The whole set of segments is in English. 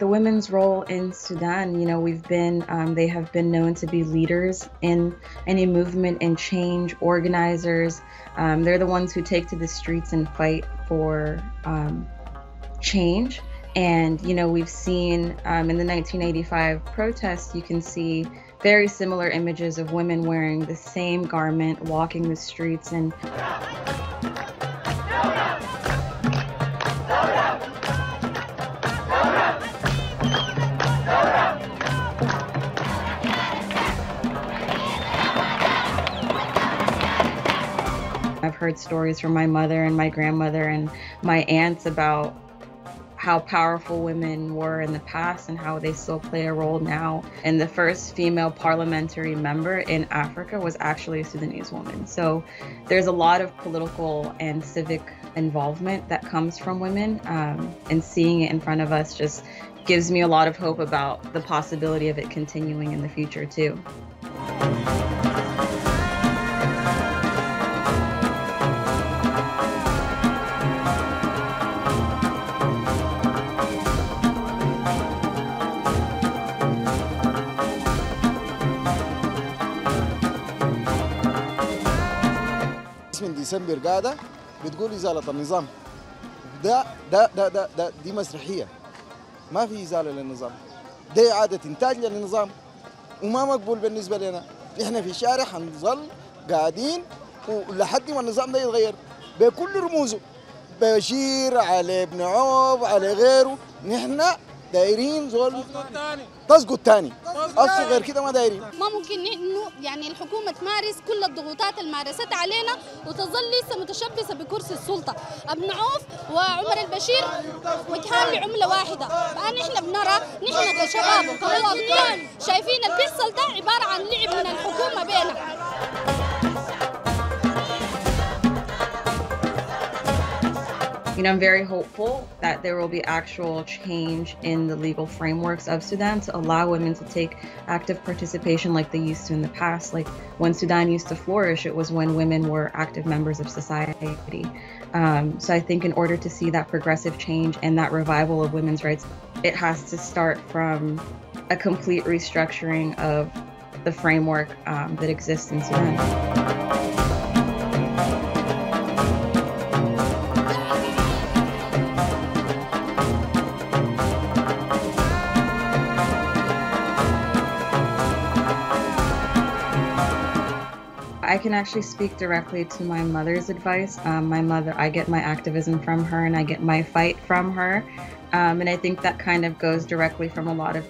women's role in Sudan, they have been known to be leaders in any movement and change, organizers. They're the ones who take to the streets and fight for change. And, we've seen in the 1985 protests, you can see very similar images of women wearing the same garment, walking the streets and I've heard stories from my mother and my grandmother and my aunts about how powerful women were in the past and how they still play a role now. And the first female parliamentary member in Africa was actually a Sudanese woman. So there's a lot of political and civic involvement that comes from women, and seeing it in front of us just gives me a lot of hope about the possibility of it continuing in the future too. من ديسمبر قاعدة بتقول إزالة النظام. دي مسرحية، ما في إزالة للنظام، ده إعادة إنتاج للنظام وما مقبول بالنسبة لنا. إحنا في الشارع حنظل قاعدين ولحد ما النظام ده يتغير بكل رموزه، بشير على ابن عوف على غيره. نحن دايرين زول تسقط تاني، أصل غير كده ما دايرين. ما ممكن إنه الحكومة تمارس كل الضغوطات اللي مارستها علينا وتظل لسه متشبثة بكرسي السلطة. ابن عوف وعمر البشير وجهان لعملة واحدة، فنحن بنرى نحن كشباب وكمواطنين شايفين اللي بيحصل ده عبارة عن لعب من الحكومة بينا. I'm very hopeful that there will be actual change in the legal frameworks of Sudan to allow women to take active participation like they used to in the past. Like when Sudan used to flourish, it was when women were active members of society. So I think in order to see that progressive change and that revival of women's rights, it has to start from a complete restructuring of the framework that exists in Sudan. I can actually speak directly to my mother's advice. I get my activism from her and I get my fight from her. And I think that kind of goes directly from a lot of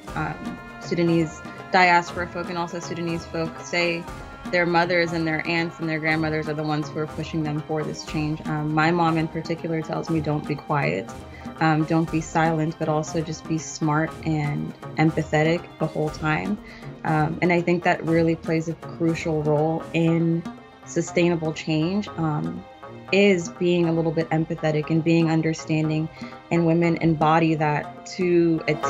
Sudanese diaspora folk and also Sudanese folk say their mothers and their aunts and their grandmothers are the ones who are pushing them for this change. My mom in particular tells me don't be quiet, don't be silent, but also just be smart and empathetic the whole time. And I think that really plays a crucial role in sustainable change, is being a little bit empathetic and being understanding, and women embody that to a T.